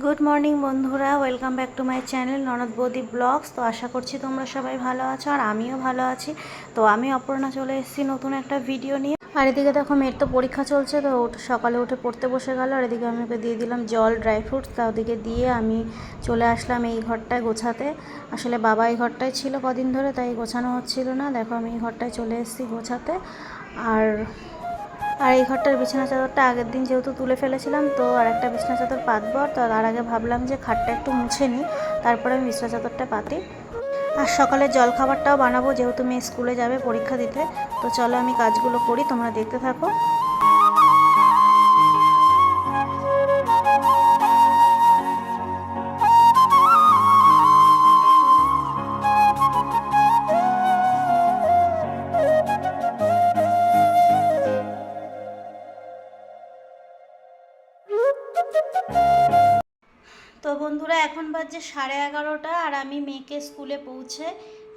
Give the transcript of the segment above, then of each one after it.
Good morning বন্ধুরা, welcome back to my channel ননদ বৌদি ব্লগস। তো আশা করছি তোমরা সবাই ভালো আছো আর আমিও ভালো আছি। তো আমি অপর্ণা চলে এসেছি নতুন একটা ভিডিও নিয়ে। আর এদিকে দেখো মেয়ের তো পরীক্ষা চলছে, তো সকালে উঠে পড়তে বসে গেল। আর এদিকে আমি ওকে দিয়ে দিলাম জল, ড্রাই ফ্রুটস। তা ওদিকে দিয়ে আমি চলে আসলাম এই ঘরটায় গোছাতে। আসলে বাবা এই ঘরটায় ছিল কদিন ধরে, তাই গোছানো হচ্ছিল না। দেখো আমি এই ঘরটায় চলে এসেছি গোছাতে। আর আর এই ঘরটার বিছানা চাদরটা আগের দিন যেহেতু তুলে ফেলেছিলাম, তো আর একটা বিছানা চাদর পাতবো। তো তার আগে ভাবলাম যে খাটটা একটু মুছে নিই, তারপরে আমি বিছানা চাদরটা পাতি। আর সকালে জলখাবারটাও বানাবো, যেহেতু মেয়ে স্কুলে যাবে পরীক্ষা দিতে। তো চলো আমি কাজগুলো করি, তোমরা দেখতে থাকো। তো বন্ধুরা, এখন বাজে 11:30, আর আমি মেয়েকে স্কুলে পৌঁছে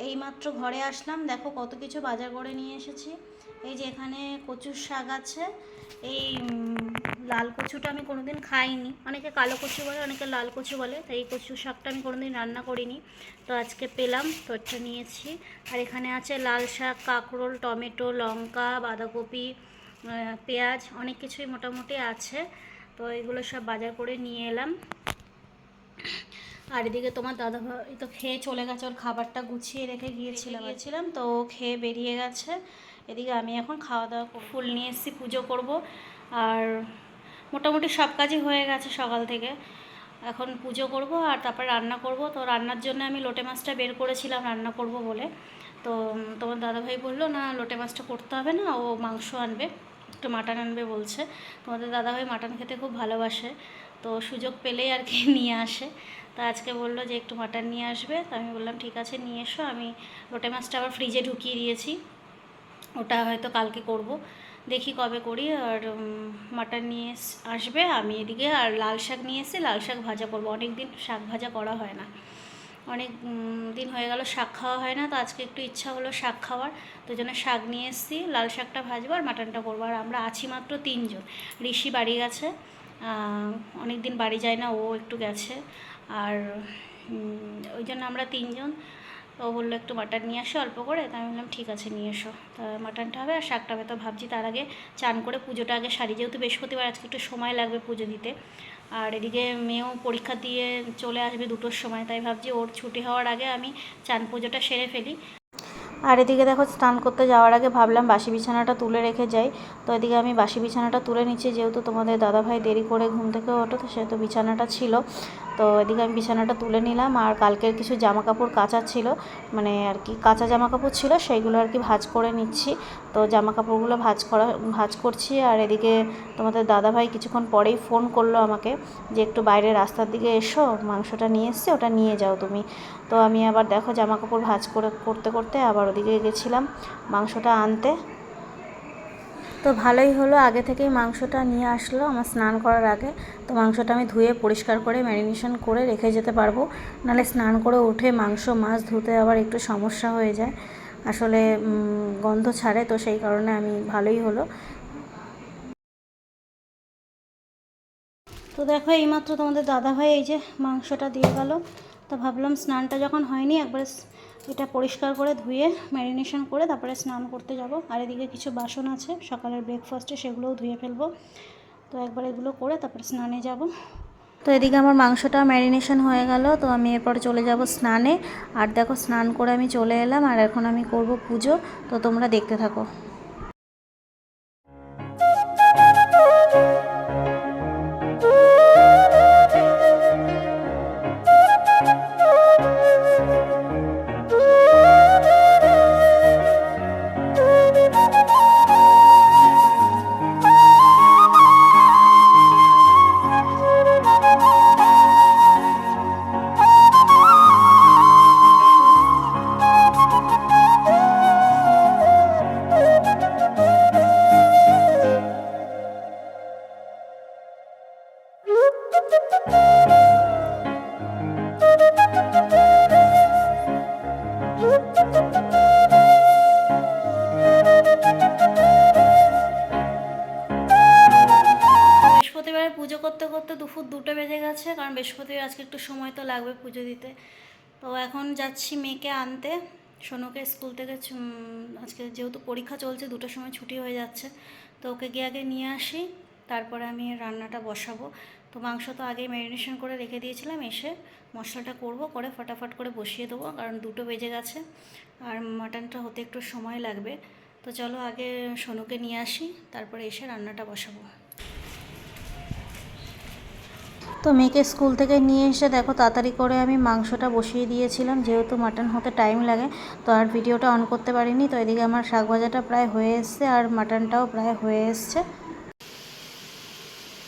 এইমাত্র ঘরে আসলাম। দেখো কত কিছু বাজার করে নিয়ে এসেছি। এই যে এখানে কচুর শাক আছে। এই লাল কচুটা আমি কোনোদিন খাইনি, অনেকে কালো কচু বলে, অনেকে লাল কচু বলে। তাই এই কচুর শাকটা আমি কোনোদিন রান্না করিনি, তো আজকে পেলাম, তো এটা নিয়েছি। আর এখানে আছে লাল শাক, কাঁকরোল, টমেটো, লঙ্কা, বাঁধাকপি, পেঁয়াজ, অনেক কিছুই মোটামুটি আছে। তো এগুলো সব বাজার করে নিয়ে এলাম। আর এদিকে তোমার দাদাভাই তো খেয়ে চলে গেছে, ওর খাবারটা গুছিয়ে রেখে গিয়েছিলাম, তো ও খেয়ে বেরিয়ে গেছে। এদিকে আমি এখন খাওয়া দাওয়া ফুল নিয়ে এসেছি, পুজো করব। আর মোটামুটি সব কাজই হয়ে গেছে সকাল থেকে। এখন পুজো করব আর তারপর রান্না করব। তো রান্নার জন্য আমি লোটে মাছটা বের করেছিলাম রান্না করব বলে। তো তোমার দাদাভাই বললো না, লোটে মাছটা করতে হবে না, ও মাংস আনবে, একটু মাটন আনবে বলছে। তোমাদের দাদাভাই মাটন খেতে খুব ভালোবাসে, তো সুযোগ পেলেই আর কি নিয়ে আসে। তা আজকে বললো যে একটু মাটন নিয়ে আসবে। তো আমি বললাম ঠিক আছে নিয়ে এসো। আমি লোটে মাছটা আবার ফ্রিজে ঢুকিয়ে দিয়েছি, ওটা হয়তো কালকে করব, দেখি কবে করি। আর মাটন নিয়ে আসবে। আমি এদিকে আর লাল শাক নিয়ে এসে লাল শাক ভাজা করবো। অনেক দিন শাক ভাজা করা হয় না, অনেক দিন হয়ে গেল শাক খাওয়া হয় না। তো আজকে একটু ইচ্ছা হলো শাক খাওয়ার, তো জন্য শাক নিয়ে এসেছি। লাল শাকটা ভাজবো আর মাটনটা করবো। আর আমরা আছি মাত্র 3জন। ঋষি বাড়ি গেছে, অনেক দিন বাড়ি যায় না, ও একটু গেছে। আর ওই জন্য আমরা 3জন। ও বললো একটু মাটন নিয়ে আসো অল্প করে, তো আমি বললাম ঠিক আছে নিয়ে এসো। তা মাটনটা হবে আর শাকটা হবে। তো ভাবছি তার আগে চান করে পুজোটা আগে সারি, যেহেতু বৃহস্পতিবার আজকে একটু সময় লাগবে পুজো দিতে। আর এদিকে মেয়েও পরীক্ষা দিয়ে চলে আসবে 2টোর সময়, তাই ভাবছি ওর ছুটি হওয়ার আগে আমি চান পুজোটা সেরে ফেলি। আর এদিকে দেখো স্নান করতে যাওয়ার আগে ভাবলাম বাসি বিছানাটা তুলে রেখে যাই। তো এদিকে আমি বাসি বিছানাটা তুলে নিচ্ছি, যেহেতু তোমাদের দাদাভাই দেরি করে ঘুম থেকে ওঠো, তো সেহেতু বিছানাটা ছিল। তো এদিকে আমি বিছানাটা তুলে নিলাম। আর কালকের কিছু জামা কাপড় কাচা ছিল, মানে আর কি কাঁচা জামা কাপড় ছিল, সেইগুলো আর কি ভাঁজ করে নিচ্ছি। তো জামা কাপড়গুলো ভাঁজ করছি। আর এদিকে তোমাদের দাদাভাই কিছুক্ষণ পরেই ফোন করলো আমাকে যে একটু বাইরে রাস্তার দিকে এসো, মাংসটা নিয়ে এসছি, ওটা নিয়ে যাও তুমি। তো আমি আবার দেখো জামা কাপড় ভাঁজ করতে করতে আবার ওদিকে গেছিলাম মাংসটা আনতে। তো ভালোই হলো, আগে থেকেই মাংসটা নিয়ে আসলো আমার স্নান করার আগে। তো মাংসটা আমি ধুয়ে পরিষ্কার করে ম্যারিনেশন করে রেখে যেতে পারবো, নাহলে স্নান করে উঠে মাংস মাছ ধুতে আবার একটু সমস্যা হয়ে যায়, আসলে গন্ধ ছাড়ে। তো সেই কারণে আমি ভালোই হলো। তো দেখো এইমাত্র তোমাদের দাদাভাই এই যে মাংসটা দিয়ে গেল। তো ভাবলাম স্নানটা যখন হয়নি, একবার এটা পরিষ্কার করে ধুয়ে ম্যারিনেশন করে তারপরে স্নান করতে যাব। আর এদিকে কিছু বাসন আছে সকালের ব্রেকফাস্টে, সেগুলোও ধুয়ে ফেলবো। তো একবার এগুলো করে তারপরে স্নানে যাব। তো এদিকে আমার মাংসটা ম্যারিনেশন হয়ে গেল, তো আমি এরপরে চলে যাব স্নানে। আর দেখো স্নান করে আমি চলে এলাম, আর এখন আমি করব পুজো। তো তোমরা দেখতে থাকো। কারণ বৃহস্পতিবার আজকে একটু সময় তো লাগবে পুজো দিতে। তো এখন যাচ্ছি মেয়েকে আনতে, সোনুকে স্কুল থেকে আজকে যেহেতু পরীক্ষা চলছে 2টার সময় ছুটি হয়ে যাচ্ছে, তো ওকে গিয়ে আগে নিয়ে আসি, তারপরে আমি রান্নাটা বসাবো। তো মাংস তো আগে ম্যারিনেশন করে রেখে দিয়েছিলাম, এসে মশলাটা করব, করে ফটাফট করে বসিয়ে দেবো, কারণ 2টো বেজে গেছে আর মাটনটা হতে একটু সময় লাগবে। তো চলো আগে সোনুকে নিয়ে আসি, তারপরে এসে রান্নাটা বসাবো। তো মেয়েকে স্কুল থেকে নিয়ে এসে দেখো তাড়াতাড়ি করে আমি মাংসটা বসিয়ে দিয়েছিলাম, যেহেতু মাটন হতে টাইম লাগে, তো আর ভিডিওটা অন করতে পারিনি। তো এদিকে আমার শাক ভাজাটা প্রায় হয়ে এসছে আর মাটনটাও প্রায় হয়ে এসছে।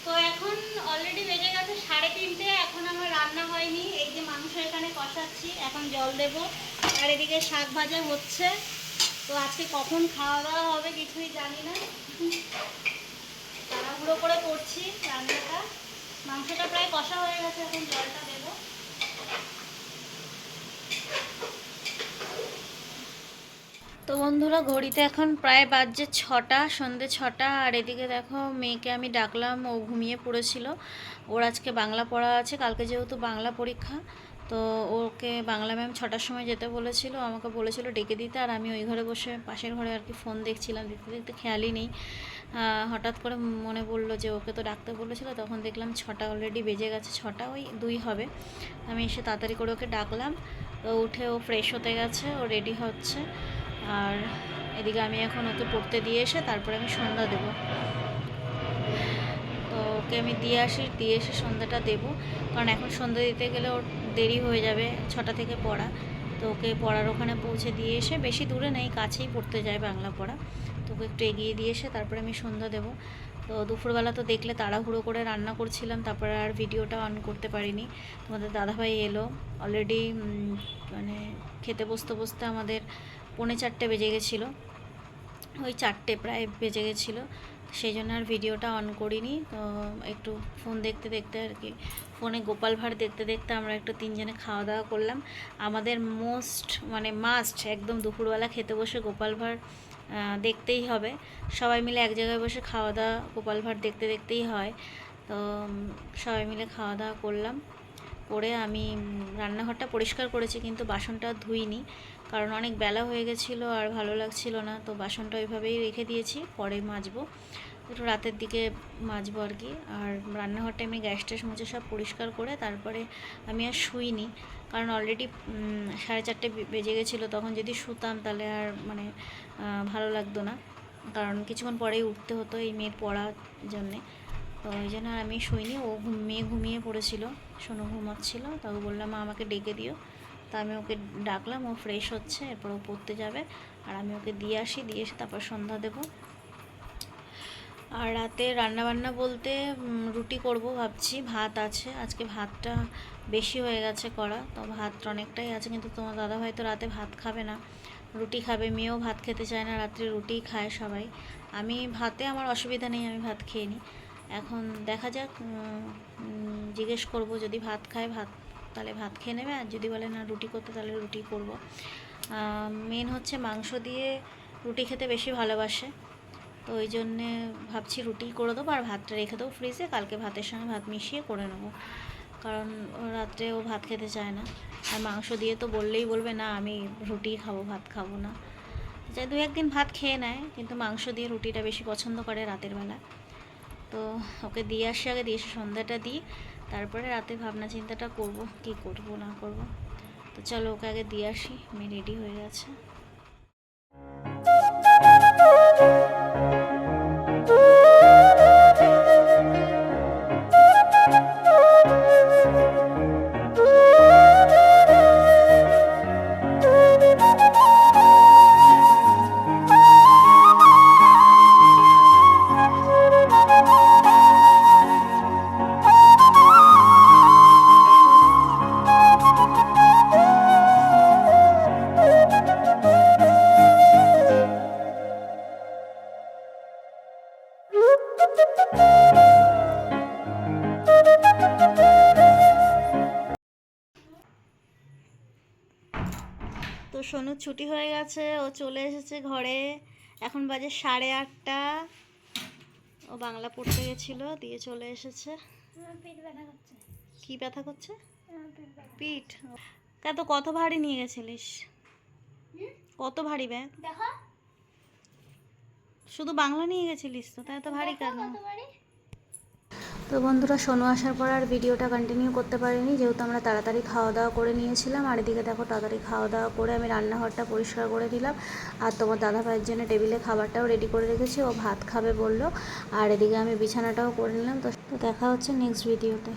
তো এখন অলরেডি বেজে গেছে 3:30, এখন আমার রান্না হয়নি। এই যে মাংস এখানে কষাচ্ছি, এখন জল দেব, আর এদিকে শাক ভাজা হচ্ছে। তো আজকে কখন খাওয়া দাওয়া হবে কিছুই জানি না, তাড়াহুড়ো করে করছি রান্নাটা। মাংসটা প্রায় কষা হয়ে গেছে, এখন জলটা দেব। তো বন্ধুরা, ঘড়িতে এখন প্রায় বাজছে 6টা, সন্ধ্যে 6টা। আর এদিকে দেখো মেয়েকে আমি ডাকলাম, ও ঘুমিয়ে পড়েছিল। ওর আজকে বাংলা পড়া আছে, কালকে যেহেতু বাংলা পরীক্ষা, তো ওকে বাংলা ম্যাম 6টার সময় যেতে বলেছিল, আমাকে বলেছিল ডেকে দিতে। আর আমি ওই ঘরে বসে পাশের ঘরে আর কি ফোন দেখছিলাম, দেখতে দেখতে খেয়ালই নেই, হঠাৎ করে মনে পড়লো যে ওকে তো ডাকতে বলেছিল। তখন দেখলাম 6টা অলরেডি বেজে গেছে, 6টা ওই 2 হবে। আমি এসে তাড়াতাড়ি করে ওকে ডাকলাম, তো উঠে ও ফ্রেশ হতে গেছে, ও রেডি হচ্ছে। আর এদিকে আমি এখন ওকে পড়তে দিয়ে এসে তারপরে আমি সন্ধ্যা দেব। তো ওকে আমি দিয়ে এসে সন্ধ্যাটা দেবো, কারণ এখন সন্ধ্যা দিতে গেলে ওর দেরি হয়ে যাবে, 6টা থেকে পড়া। তো ওকে পড়ার ওখানে পৌঁছে দিয়ে এসে, বেশি দূরে নেই, কাছেই পড়তে যায় বাংলা পড়া, তো ওকে একটু এগিয়ে দিয়ে এসে তারপরে আমি সন্ধ্যা দেবো। তো দুপুরবেলা তো দেখলে তাড়াহুড়ো করে রান্না করছিলাম, তারপরে আর ভিডিওটা অন করতে পারিনি। তোমাদের দাদাভাই এলো অলরেডি, মানে খেতে বসতে বসতে আমাদের 3:45 বেজে গেছিলো, ওই 4টে প্রায় বেজে গেছিলো, সেই জন্য আর ভিডিওটা অন করিনি। তো একটু ফোন দেখতে দেখতে আর কি, ফোনে গোপাল ভাঁড় দেখতে দেখতে আমরা একটু 3জনে খাওয়া দাওয়া করলাম। আমাদের মাস্ট একদম দুপুরবেলা খেতে বসে গোপাল ভাঁড় দেখতেই হবে, সবাই মিলে এক জায়গায় বসে খাওয়া দাওয়া গোপাল ভাঁড় দেখতে দেখতেই হয়। তো সবাই মিলে খাওয়া দাওয়া করলাম, করে আমি রান্নাঘরটা পরিষ্কার করেছি, কিন্তু বাসনটা ধুইনি, কারণ অনেক বেলা হয়ে গেছিলো আর ভালো লাগছিল না। তো বাসনটা ওইভাবেই রেখে দিয়েছি, পরে মাজবো, একটু রাতের দিকে মাজবো আর কি। আর রান্নাঘরটা এমনি গ্যাস ট্যাস মুছে সব পরিষ্কার করে তারপরে আমি আর শুইনি, কারণ অলরেডি 4:30 বেজে গেছিলো। তখন যদি শুতাম তাহলে আর ভালো লাগতো না, কারণ কিছুক্ষণ পরেই উঠতে হতো এই মেয়ের পড়ার জন্যে। তো ওই জন্য আর আমি শুইনি, ও মেয়ে ঘুমিয়ে পড়েছিল, সোনু ঘুমাচ্ছিল, তাকে বললাম মা আমাকে ডেকে দিও। তা আমি ওকে ডাকলাম, ও ফ্রেশ হচ্ছে, এরপর ও পড়তে যাবে, আর আমি ওকে দিয়ে এসে তারপর সন্ধ্যা দেবো। আর রাতে রান্নাবান্না বলতে রুটি করব ভাবছি, ভাত আছে, আজকে ভাতটা বেশি হয়ে গেছে করা, তো ভাত অনেকটাই আছে। কিন্তু তোমার দাদাভাই তো রাতে ভাত খাবে না, রুটি খাবে, মেয়েও ভাত খেতে চায় না, রাত্রে রুটিই খায় সবাই। আমি ভাতে আমার অসুবিধা নেই, আমি ভাত খেয়ে নিই। এখন দেখা যাক, জিজ্ঞেস করব, যদি ভাত খায় তাহলে ভাত খেয়ে নেবে, আর যদি বলে না রুটি করতে তাহলে রুটি করব। মেন হচ্ছে মাংস দিয়ে রুটি খেতে বেশি ভালোবাসে, তো ওই জন্যে ভাবছি রুটিই করে দেবো, আর ভাতটা রেখে দেবো ফ্রিজে, কালকে ভাতের সঙ্গে ভাত মিশিয়ে করে নেবো, কারণ রাত্রে ও ভাত খেতে চায় না। আর মাংস দিয়ে তো বললেই বলবে না আমি রুটিই খাবো, ভাত খাবো না। যাই 2-1 দিন ভাত খেয়ে নেয়, কিন্তু মাংস দিয়ে রুটিটা বেশি পছন্দ করে রাতের বেলা। তো ওকে দিয়ে আসি, আগে দিয়ে এসে সন্ধ্যাটা দিই, তারপরে রাতে ভাবনা চিন্তাটা করব কি করব না করব। তো চলো ওকে আগে দিয়ে আসি, আমি রেডি হয়ে গেছে। তো সোনুর ছুটি হয়ে গেছে, ও চলে এসেছে ঘরে, এখন বাজে 8:30। ও বাংলা পড়তে গেছিলো, দিয়ে চলে এসেছে। পেট ব্যথা করছে, কি ব্যথা করছে? পিঠ। কত ভারী নিয়ে গেছিলিস? কত ভারী ব্যাগ? দেখো শুধু বাংলা নিয়ে গেছিলিস তো, তাই এত ভারী কেন? কত বাড়ি? তো বন্ধুরা, সোনু আসার পর আর ভিডিওটা কন্টিনিউ করতে পারিনি, যেহেতু আমরা তাড়াতাড়ি খাওয়া দাওয়া করে নিয়েছিলাম। আর এদিকে দেখো, তাড়াতাড়ি খাওয়া দাওয়া করে আমি রান্নাঘরটা পরিষ্কার করে দিলাম। আর তোমার দাদা ভাইয়ের জন্য টেবিলে খাবারটাও রেডি করে রেখেছি, ও ভাত খাবে বললো। আর এদিকে আমি বিছানাটাও করে নিলাম। তো দেখা হচ্ছে নেক্সট ভিডিওতে।